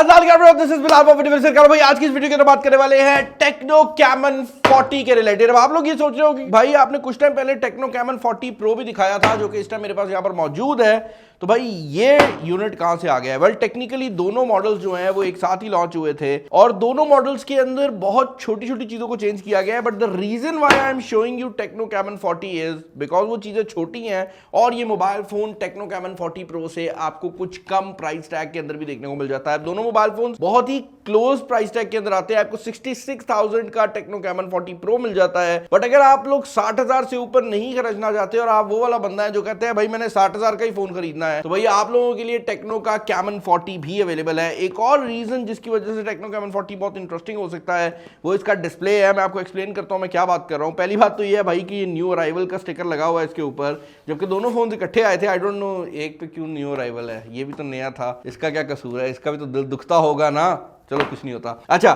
भाई आज की इस वीडियो के अंदर बात करने वाले हैं टेक्नो कैमन 40 के रिलेटेड। अब आप लोग ये सोच रहे हो कि भाई आपने कुछ टाइम पहले टेक्नो कैमन 40 प्रो भी दिखाया था जो कि इस टाइम मेरे पास यहां पर मौजूद है, तो भाई ये यूनिट कहां से आ गया है? वेल टेक्निकली दोनों मॉडल्स जो हैं वो एक साथ ही लॉन्च हुए थे और दोनों मॉडल्स के अंदर बहुत छोटी छोटी चीजों को चेंज किया गया है। But the reason why I am showing you Tecno Camon 40 is because वो चीजें छोटी हैं और ये mobile phone Tecno Camon 40 pro से आपको कुछ कम प्राइस टैग के अंदर भी देखने को मिल जाता है। दोनों मोबाइल फोन बहुत ही क्लोज प्राइस टैग के अंदर आते हैं। आपको 66,000 का टेक्नो कैमन 40 प्रो मिल जाता है। बट अगर आप लोग 60,000 से ऊपर नहीं खर्चना चाहते और आप वो वाला बंदा है जो कहते हैं भाई मैंने 60,000 का ही फोन खरीदना है, तो भाई आप लोगों के लिए टेक्नो का कैमन 40 भी अवेलेबल है। एक और रीजन जिसकी वजह से टेक्नो कैमन 40 बहुत इंटरेस्टिंग हो सकता है वो इसका डिस्प्ले है। मैं आपको एक्सप्लेन करता हूं मैं क्या बात कर रहा हूं। पहली बात तो ये है भाई कि ये न्यू अराइवल का स्टिकर लगा हुआ है इसके ऊपर, जबकि दोनों फोन इकट्ठे आए थे। आई डोंट नो एक पे क्यों न्यू अराइवल है, ये भी तो नया था, इसका क्या कसूर है? इसका भी तो दिल दुखता होगा ना। चलो कुछ नहीं होता। अच्छा,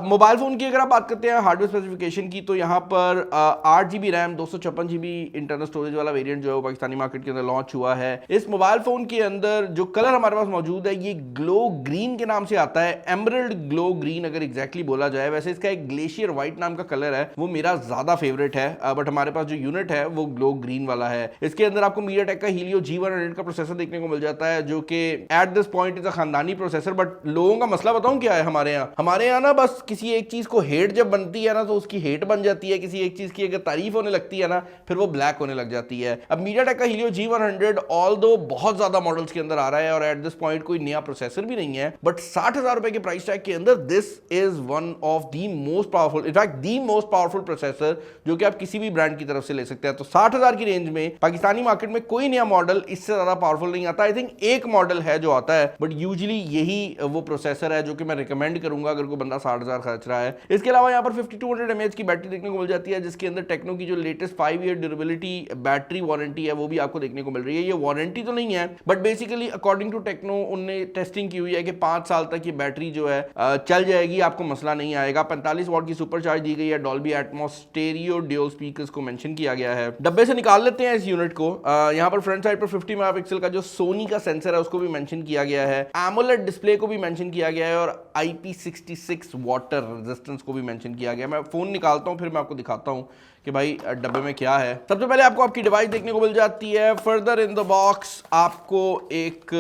मोबाइल फोन की अगर आप बात करते हैं हार्डवेयर स्पेसिफिकेशन की, तो यहाँ पर 8 GB RAM 256 GB internal storage वाला वेरिएंट जो है वो पाकिस्तानी मार्केट के अंदर लॉन्च हुआ है। इस मोबाइल फोन के अंदर जो कलर हमारे पास मौजूद है ये ग्लो ग्रीन के नाम से आता है, एमरल्ड ग्लो ग्रीन अगर एग्जैक्टली बोला जाए। वैसे इसका एक ग्लेशियर व्हाइट नाम का कलर है, वो मेरा ज्यादा फेवरेट है, बट हमारे पास जो यूनिट है वो ग्लो ग्रीन वाला है। इसके अंदर आपको मीडियाटेक का हीलियो G100 का प्रोसेसर देखने को मिल जाता है जो कि at this point is a खानदानी प्रोसेसर। बट लोगों का मसला बताऊं क्या है हमारे यहाँ ना, बस किसी एक चीज को हेट जब बनती है ना तो उसकी हेट बन जाती है, किसी एक चीज की अगर तारीफ होने लगती है ना फिर वो ब्लैक होने लग जाती है। अब मीडियाटेक का हीलियो G100 ऑल्दो बहुत ज्यादा मॉडल्स के अंदर आ रहा है और एट दिस पॉइंट कोई नया प्रोसेसर भी नहीं है, बट 60,000 रुपए के प्राइस टैग के अंदर this is one of the most powerful, in fact the most powerful processor जो कि आप किसी भी ब्रांड की तरफ से ले सकते हैं। तो 60,000 की रेंज में पाकिस्तानी मार्केट में कोई नया मॉडल इससे ज्यादा पावरफुल नहीं आता। आई थिंक एक मॉडल है जो आता है, बट यूजुअली यही वो प्रोसेसर है जो कि मैं रिकमेंड करूंगा अगर कोई बंदा 60,000 खर्च रहा है। इसके अलावा यहाँ पर 5200 mAh की बैटरी देखने को मिल जाती है जिसके अंदर टेक्नो की जो latest 5 year durability battery warranty है वो भी आपको देखने को मिल रही है। ये वारंटी तो नहीं है but basically according to Tecno उनने टेस्टिंग की हुई है कि 5 साल तक ये बैटरी जो है चल जाएगी, आपको मसला नहीं आएगा। 45 वॉट की सुपर चार्ज दी गई है, Dolby Atmos stereo dual speakers को मेंशन किया गया है। डब्बे से निकाल लेते हैं इस यूनिट को। यहाँ पर फ्रंट साइड पर 50 मेगापिक्सल का जो सोनी का सेंसर है उसको भी मेंशन किया गया है, एमोलेड डिस्प्ले को भी मेंशन किया गया है और IP66 वाटर रेजिस्टेंस को भी मेंशन किया गया। मैं फोन निकालता हूं फिर मैं आपको दिखाता हूं कि भाई डब्बे में क्या है। सबसे पहले आपको आपकी डिवाइस देखने को मिल जाती है। फर्दर इन द बॉक्स आपको एक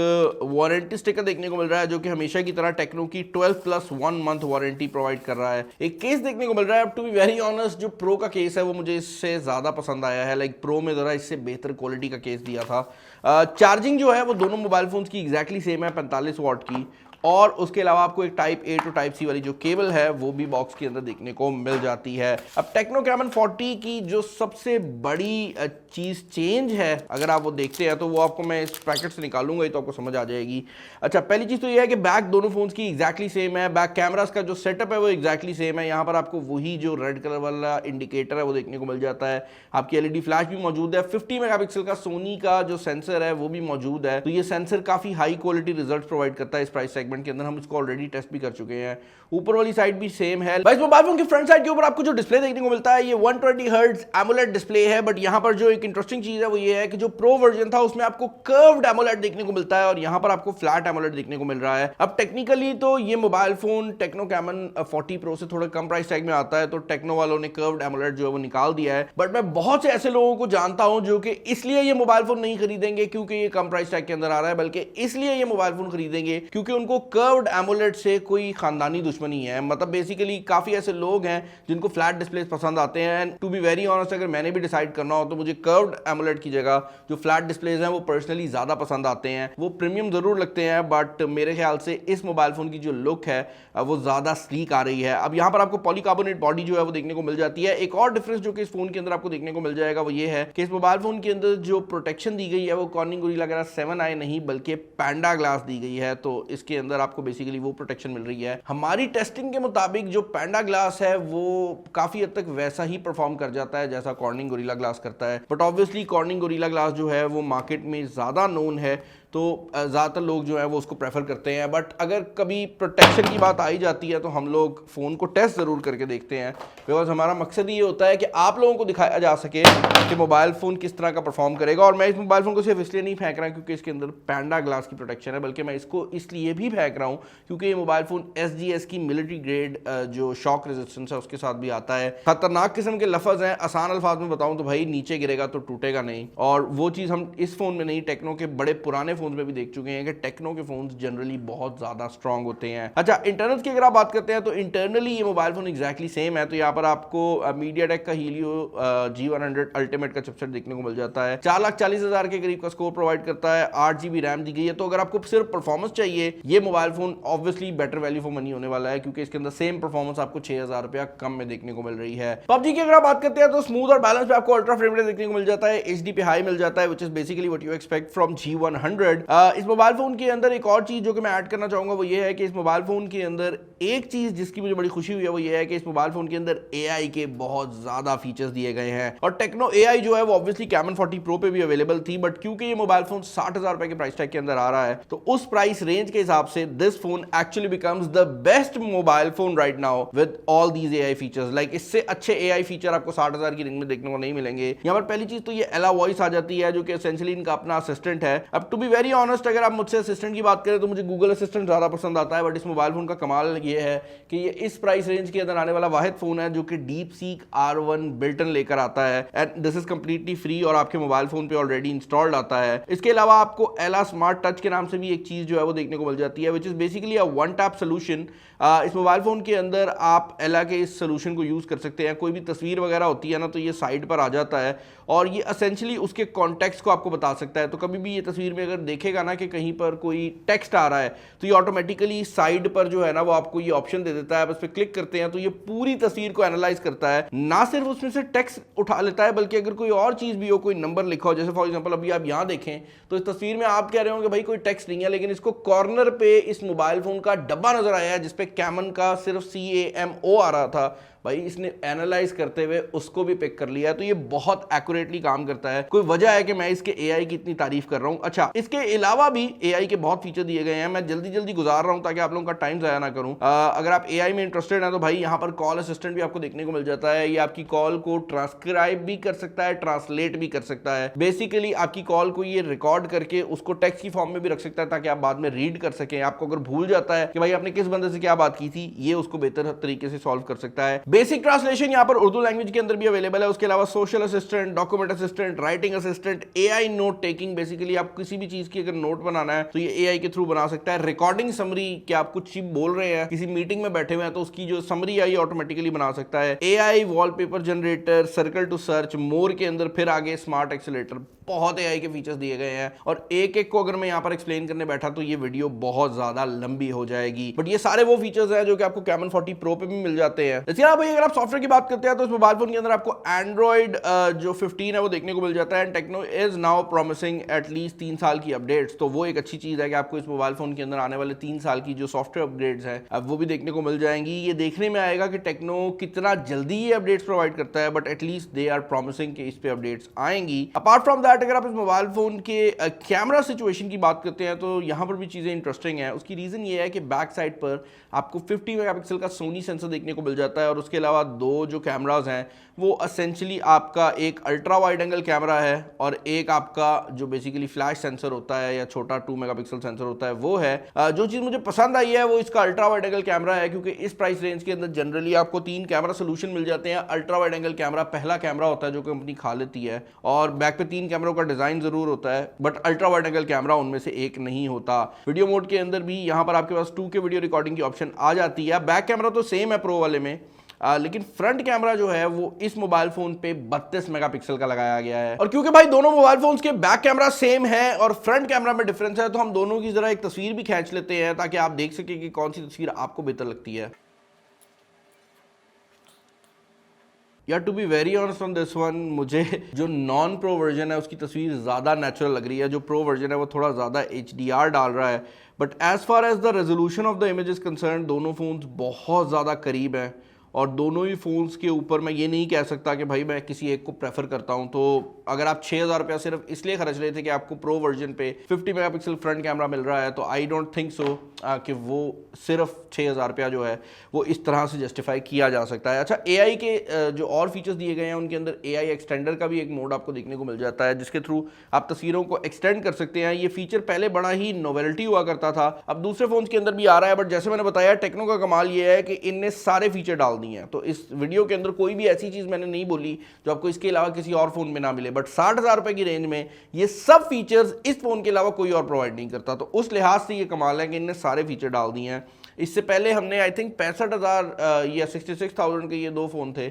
वारंटी स्टिकर देखने को मिल रहा है जो कि हमेशा की तरह टेक्नो की 12+1 मंथ वारंटी प्रोवाइड कर रहा है। एक केस देखने को मिल रहा है। टू बी वेरी ऑनेस्ट जो प्रो का केस है वो मुझे इससे ज्यादा पसंद आया है। लाइक प्रो में जरा इससे बेहतर क्वालिटी का केस दिया था। चार्जिंग जो है वो दोनों मोबाइल फोन्स की एग्जैक्टली सेम है, 45 वॉट की, और उसके अलावा आपको एक type A to type C वाली जो केबल है वो भी बॉक्स के अंदर देखने को मिल जाती है। अब टेक्नो कैमन 40 की जो सबसे बड़ी चीज चेंज है अगर आप वो देखते हैं तो वो आपको मैं इस पैकेट से निकालूंगा तो आपको समझ आ जाएगी। अच्छा, पहली चीज तो ये है कि बैक दोनों फोन्स की एग्जैक्टली सेम है। बैक कैमरास का जो सेटअप है वो एग्जैक्टली सेम है। यहाँ पर आपको वही जो रेड कलर वाला इंडिकेटर है वो देखने को मिल जाता है। आपकी LED फ्लैश भी मौजूद है। 50 मेगापिक्सल का सोनी का जो सेंसर है वो भी मौजूद है। तो ये सेंसर काफी हाई क्वालिटी रिजल्ट प्रोवाइड करता है इस प्राइस सेगमेंट के अंदर। हम इसको ऑलरेडी टेस्ट भी कर चुके हैं। ऊपर वाली साइड भी सेम है। भाई मोबाइल फोन की फ्रंट साइड के ऊपर आपको जो डिस्प्ले देखने को मिलता है ये 120 हर्ट्ज एमोलेड डिस्प्ले है। बट यहां पर जो एक इंटरेस्टिंग चीज है वो ये है कि जो प्रो वर्जन था उसमें आपको कर्व्ड एमोलेड देखने को मिलता है और यहां पर आपको फ्लैट एमोलेड देखने को मिल रहा है। अब टेक्निकली तो ये mobile phone Tecno Camon 40 pro से थोड़ा कम प्राइस टैग में आता है, तो टेक्नो वालों ने कर्व्ड एमोलेड जो है वो निकाल दिया है। बट मैं बहुत से ऐसे लोगों को जानता हूं जो कि इसलिए ये मोबाइल फोन नहीं खरीदेंगे क्योंकि ये कम प्राइस टैग के अंदर आ रहा है, बल्कि इसलिए ये मोबाइल फोन खरीदेंगे क्योंकि उनको कर्व्ड एमोलेड से कोई खानदानी दुश्मनी है। मतलब बेसिकली काफी ऐसे लोग हैं जिनको फ्लैट डिस्प्ले पसंद आते हैं। टू बी वेरी ऑनेस्ट अगर मैंने भी डिसाइड करना हो तो मुझे कर्व्ड एमोलेड की जगह जो फ्लैट डिस्प्लेज हैं वो पर्सनली ज्यादा पसंद आते हैं। वो प्रीमियम जरूर लगते हैं बट मेरे ख्याल से इस मोबाइल फोन की जो लुक है वो ज्यादा स्लीक आ रही है। अब यहाँ पर आपको पॉलीकार्बोनेट बॉडी जो है वो देखने को मिल जाती है। एक और डिफरेंस जो कि इस फोन के अंदर आपको देखने को मिल जाएगा वो ये है कि इस मोबाइल फोन के अंदर जो प्रोटेक्शन दी गई है वो कॉर्निंग गोरिल्ला ग्लास 7i नहीं बल्कि पैंडा ग्लास दी गई है। तो इसके अंदर आपको बेसिकली वो प्रोटेक्शन मिल रही है। हमारी टेस्टिंग के मुताबिक जो पैंडा ग्लास है वो काफी हद तक वैसा ही परफॉर्म कर जाता है जैसा कॉर्निंग गोरिल्ला ग्लास करता है। But obviously cornering gorilla glass जो है वो मार्केट में ज्यादा नोन है, तो ज़्यादातर लोग जो है वो उसको प्रेफर करते हैं। बट अगर कभी प्रोटेक्शन की बात आई जाती है तो हम लोग फ़ोन को टेस्ट ज़रूर करके देखते हैं, बिकॉज हमारा मकसद ये होता है कि आप लोगों को दिखाया जा सके कि मोबाइल फ़ोन किस तरह का परफॉर्म करेगा। और मैं इस मोबाइल फ़ोन को सिर्फ इसलिए नहीं फेंक रहा क्योंकि इसके अंदर पैंडा ग्लास की प्रोटेक्शन है, बल्कि मैं इसको इसलिए भी फेंक रहा हूँ क्योंकि ये मोबाइल फ़ोन SGS की मिलिट्री ग्रेड जो शॉक रेजिस्टेंस है उसके साथ भी आता है। खतरनाक किस्म के लफ्ज़ हैं, आसान अल्फाज में बताऊँ तो भाई नीचे गिरेगा तो टूटेगा नहीं, और वो चीज़ हम इस फ़ोन में नहीं, टेक्नो के बड़े पुराने फ़ोन में भी देख चुके हैं कि टेक्नो के फ़ोन जनरली बहुत ज़्यादा स्ट्रॉन्ग होते हैं। अच्छा, इंटरनल्स की अगर आप बात करते हैं तो इंटरनली ये मोबाइल फ़ोन एक्जैक्टली सेम है। तो यहाँ पर आपको मीडियाटेक का हीलियो G100 अल्टीमेट का चिपसेट देखने को मिल जाता है, 4,40,000 के करीब का स्कोर प्रोवाइड करता है, 8 GB रैम दी गई है। तो अगर आपको सिर्फ परफॉर्मेंस चाहिए, ये mobile phone obviously better value for money होने वाला है क्योंकि इसके अंदर सेम परफॉर्मेंस आपको 6,000 रुपया कम में देखने को मिल रही है। पबजी की अगर आप बात करते हैं तो स्मूथ और बैलेंस पे आपको अल्ट्रा फ्रेम रेट देखने को मिल जाता है, HD पे हाई मिल जाता है, which is basically what you expect from G100। इस मोबाइल फोन के अंदर एक और चीज जो कि मैं ऐड करना चाहूंगा वो ये है कि इस मोबाइल फोन के अंदर एक चीज जिसकी मुझे बड़ी खुशी हुई है वो ये है कि इस मोबाइल फोन के अंदर AI के बहुत ज्यादा फीचर्स दिए गए हैं। और टेक्नो AI जो है वो ऑब्वियसली कैमन 40 प्रो पे भी अवेलेबल थी, बट क्योंकि ये मोबाइल फोन 60,000 रुपए के प्राइस टैग के अंदर आ रहा है तो उस प्राइस रेंज के हिसाब से this phone actually becomes the best mobile phone right now with all these AI features. Like इससे अच्छे AI फीचर आपको 60,000 की रेंज में देखने को नहीं मिलेंगे। यहाँ पर पहली चीज तो ये एला वॉइस आ जाती है जो कि एसेंशियली इनका अपना असिस्टेंट है। अब टू बी वेरी ऑनेस्ट, अगर आप मुझसे असिस्टेंट की बात करें तो मुझे गूगल असिस्टेंट ज्यादा पसंद आता है, बट इस मोबाइल फोन का कमाल ये है कि ये इस प्राइस रेंज के अंदर आने वाला वाहिद फोन है जो कि DeepSeek R1 बिल्टन लेकर आता है, and this is completely free और आपके मोबाइल फोन पे ऑलरेडी इंस्टॉल्ड आता है। इसके अलावा आपको एला स्मार्ट टच के नाम से भी एक चीज जो है वो देखने को मिल जाती है, which is basically a one tap solution. इस मोबाइल फोन के अंदर आप एला के इस सोल्यूशन को यूज कर सकते हैं। कोई भी तस्वीर वगैरह होती है ना तो ये साइड पर आ जाता है और ये एसेंशियली उसके कॉन्टेक्स्ट को आपको बता सकता है। तो कभी भी ये तस्वीर में अगर देखेगा ना कि कहीं पर कोई टेक्स्ट आ रहा है तो ये ऑटोमेटिकली साइड पर जो है ना वो आपको ये ऑप्शन दे देता है। आप इस पर क्लिक करते हैं तो ये पूरी तस्वीर को एनालाइज करता है, ना सिर्फ उसमें से टेक्स्ट उठा लेता है बल्कि अगर कोई और चीज भी हो, कोई नंबर लिखा हो, जैसे फॉर एग्जांपल अभी आप यहाँ देखें तो इस तस्वीर में आप कह रहे हो कि भाई कोई टेक्स्ट नहीं है, लेकिन इसको कॉर्नर पे इस मोबाइल फोन का डब्बा नजर आया है जिसपे कैमन का सिर्फ CAMO आ रहा था, भाई इसने एनालाइज करते हुए उसको भी पिक कर लिया है। तो ये बहुत एक्यूरेटली काम करता है। कोई वजह है कि मैं इसके AI की इतनी तारीफ कर रहा हूं। अच्छा, इसके अलावा भी AI के बहुत फीचर दिए गए हैं, मैं जल्दी जल्दी गुजार रहा हूं ताकि आप लोगों का टाइम जाया ना करूं। अगर आप AI में इंटरेस्टेड हैं तो भाई यहाँ पर कॉल असिस्टेंट भी आपको देखने को मिल जाता है। ये आपकी कॉल को ट्रांसक्राइब भी कर सकता है, ट्रांसलेट भी कर सकता है। बेसिकली आपकी कॉल को ये रिकॉर्ड करके उसको टेक्स्ट की फॉर्म में भी रख सकता है ताकि आप बाद में रीड कर सकें। आपको अगर भूल जाता है कि भाई आपने किस बंदे से क्या बात की थी, ये उसको बेहतर तरीके से सॉल्व कर सकता है। बेसिक ट्रांसलेशन यहाँ पर उर्दू लैंग्वेज के अंदर भी अवेलेबल है। उसके अलावा social assistant, document assistant, writing assistant, AI note taking, basically आप किसी भी चीज की अगर नोट बनाना है तो ये AI के थ्रू बना सकता है। रिकॉर्डिंग समरी, कि आप कुछ चीज बोल रहे हैं, किसी मीटिंग में बैठे हुए हैं तो उसकी जो समरी है ये ऑटोमेटिकली बना सकता है। AI wallpaper generator, circle to search, more के अंदर फिर आगे स्मार्ट एक्सीलेटर, बहुत AI के फीचर्स दिए गए हैं और एक एक को अगर मैं यहाँ पर एक्सप्लेन करने बैठा तो ये वीडियो बहुत ज्यादा लंबी हो जाएगी। बट ये सारे वो फीचर्स हैं जो कि आपको कैमन 40 प्रो पे भी मिल जाते हैं। इसके अलावा भाई अगर आप सॉफ्टवेयर की बात करते हैं तो इस मोबाइल फोन के अंदर आपको एंड्रॉइड जो 15 है वो देखने को मिल जाता है। Tecno is now promising at least 3 साल की अपडेट्स, तो वो एक अच्छी चीज है कि आपको इस मोबाइल फोन के अंदर आने वाले 3 साल की जो सॉफ्टवेयर अपग्रेड्स हैं अब वो भी देखने को मिल जाएंगी। ये देखने में आएगा कि टेक्नो कितना जल्दी ये अपडेट्स प्रोवाइड करता है, but at least they are promising कि इस पे अपडेट्स आएंगी। अपार्ट फ्रॉम दैट अगर आप इस मोबाइल फोन के कैमरा सिचुएशन की बात करते हैं तो यहां पर भी चीजें इंटरेस्टिंग है। उसकी रीजन ये है कि बैक साइड पर आपको 50 मेगापिक्सल का सोनी सेंसर देखने को मिल जाता है और उसके अलावा दो जो कैमराज हैं वो एसेंशियली आपका एक अल्ट्रा वाइड एंगल कैमरा है और एक आपका जो बेसिकली फ्लैश सेंसर होता है या छोटा 2 मेगापिक्सल सेंसर होता है वो है। जो चीज मुझे पसंद आई है वो इसका अल्ट्रा वाइड एंगल कैमरा है, क्योंकि इस प्राइस रेंज के अंदर जनरली आपको 3 कैमरा सोल्यूशन मिल जाते हैं। अल्ट्रा वाइड एंगल कैमरा पहला कैमरा होता है जो कंपनी खा लेती है और बैक पे 3 कैमरों का डिजाइन जरूर होता है, but ultra wide angle camera उनमें से एक नहीं होता। वीडियो मोड के अंदर भी यहाँ पर आपके पास 2K वीडियो रिकॉर्डिंग की ऑप्शन आ जाती है। बैक कैमरा तो सेम है प्रो वाले में, लेकिन फ्रंट कैमरा जो है वो इस मोबाइल फोन पे 32 मेगापिक्सल का लगाया गया है। और क्योंकि भाई दोनों मोबाइल फोन्स के बैक कैमरा सेम है और फ्रंट कैमरा में डिफरेंस है तो हम दोनों की जरा एक तस्वीर भी खींच लेते हैं ताकि आप देख सके कि कौन सी तस्वीर आपको बेहतर लगती है। या to be very honest on this one, मुझे जो नॉन प्रो वर्जन है उसकी तस्वीर ज़्यादा नेचुरल लग रही है। जो प्रो वर्जन है वो थोड़ा ज़्यादा HDR डाल रहा है, but as far as the resolution of the image is concern दोनों फोन्स बहुत ज़्यादा करीब हैं और दोनों ही फ़ोन्स के ऊपर मैं ये नहीं कह सकता कि भाई मैं किसी एक को प्रेफर करता हूँ। तो अगर आप 6,000 रुपया सिर्फ इसलिए खर्च रहे थे कि आपको प्रो वर्जन पे 50 मेगापिक्सल फ्रंट कैमरा मिल रहा है, तो आई डोंट थिंक सो कि वो सिर्फ 6,000 रुपया जो है वो इस तरह से जस्टिफाई किया जा सकता है। अच्छा, AI के जो और फीचर्स दिए गए हैं उनके अंदर AI एक्सटेंडर का भी एक मोड आपको देखने को मिल जाता है, जिसके थ्रू आप तस्वीरों को एक्सटेंड कर सकते हैं। ये फीचर पहले बड़ा ही नोवेल्टी हुआ करता था, अब दूसरे फोन के अंदर भी आ रहा है, बट जैसे मैंने बताया टेक्नो का कमाल ये है कि इनने सारे फीचर डाल दिए हैं। तो इस वीडियो के अंदर कोई भी ऐसी चीज़ मैंने नहीं बोली जो आपको इसके अलावा किसी और फोन में ना मिले, बट 60,000 रुपए की रेंज में ये सब फीचर्स इस फोन के अलावा कोई और प्रोवाइड नहीं करता। तो उस लिहाज से ये कमाल है कि इनने सारे फीचर डाल दिए हैं। इससे पहले हमने आई थिंक 65,000 या 66,000 के ये दो फ़ोन थे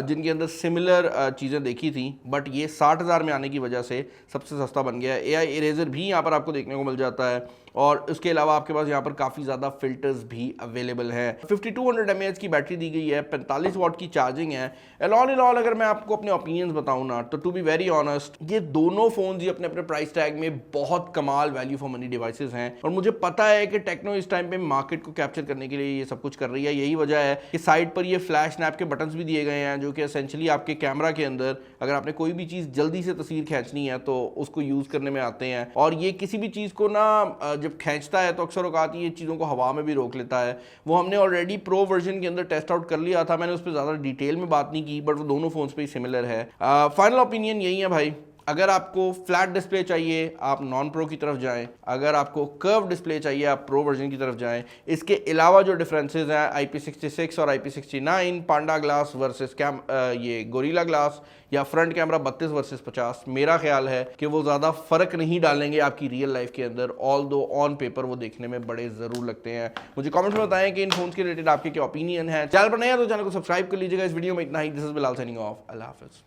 जिनके अंदर सिमिलर चीज़ें देखी थी, बट ये 60,000 में आने की वजह से सबसे सस्ता बन गया है। AI इरेजर भी यहाँ पर आपको देखने को मिल जाता है और उसके अलावा आपके पास यहाँ पर काफ़ी ज़्यादा फिल्टर्स भी अवेलेबल हैं। 5200 mAh की बैटरी दी गई है, 45 वाट की चार्जिंग है। ऑल इन ऑल अगर मैं आपको अपने ओपिनियंस बताऊँ ना, तो टू बी वेरी ऑनेस्ट ये दोनों फ़ोन ही अपने अपने प्राइस टैग में बहुत कमाल वैल्यू फॉर मनी डिवाइसेस हैं। और मुझे पता है कि टेक्नो इस टाइम पे मार्केट को कैप्चर करने के लिए ये सब कुछ कर रही है। यही वजह है कि साइड पर ये फ्लैश स्नैप के बटन्स भी दिए गए हैं, जो कि एसेंशियली आपके कैमरा के अंदर अगर आपने कोई भी चीज़ जल्दी से तस्वीर खींचनी है तो उसको यूज़ करने में आते हैं। और ये किसी भी चीज़ को ना जब खींचता है तो अक्सर औकात ये चीज़ों को हवा में भी रोक लेता है। वो हमने ऑलरेडी प्रो वर्जन के अंदर टेस्ट आउट कर लिया था, मैंने उस पर ज़्यादा डिटेल में बात नहीं की, बट वो दोनों फोन्स पे ही सिमिलर है। फाइनल ओपिनियन यही है भाई, अगर आपको फ्लैट डिस्प्ले चाहिए आप नॉन प्रो की तरफ जाएं, अगर आपको कर्व डिस्प्ले चाहिए आप प्रो वर्जन की तरफ जाएं। इसके अलावा जो डिफरेंसेस हैं IP66 और IP69, पांडा ग्लास वर्सेस ये गोरिल्ला ग्लास, या फ्रंट कैमरा 32 वर्सेस 50, मेरा ख्याल है कि वो ज़्यादा फ़र्क नहीं डालेंगे आपकी रियल लाइफ के अंदर, ऑल दो ऑन पेपर वो देखने में बड़े ज़रूर लगते हैं। मुझे कमेंट्स में बताएं कि इन फोन के रिलेटेड आपके क्या ओपिनियन है। चैनल पर नए हैं तो चैनल को सब्सक्राइब कर लीजिएगा। इस वीडियो में इतना ही। This is Bilal signing off. अल्लाह हाफिज़।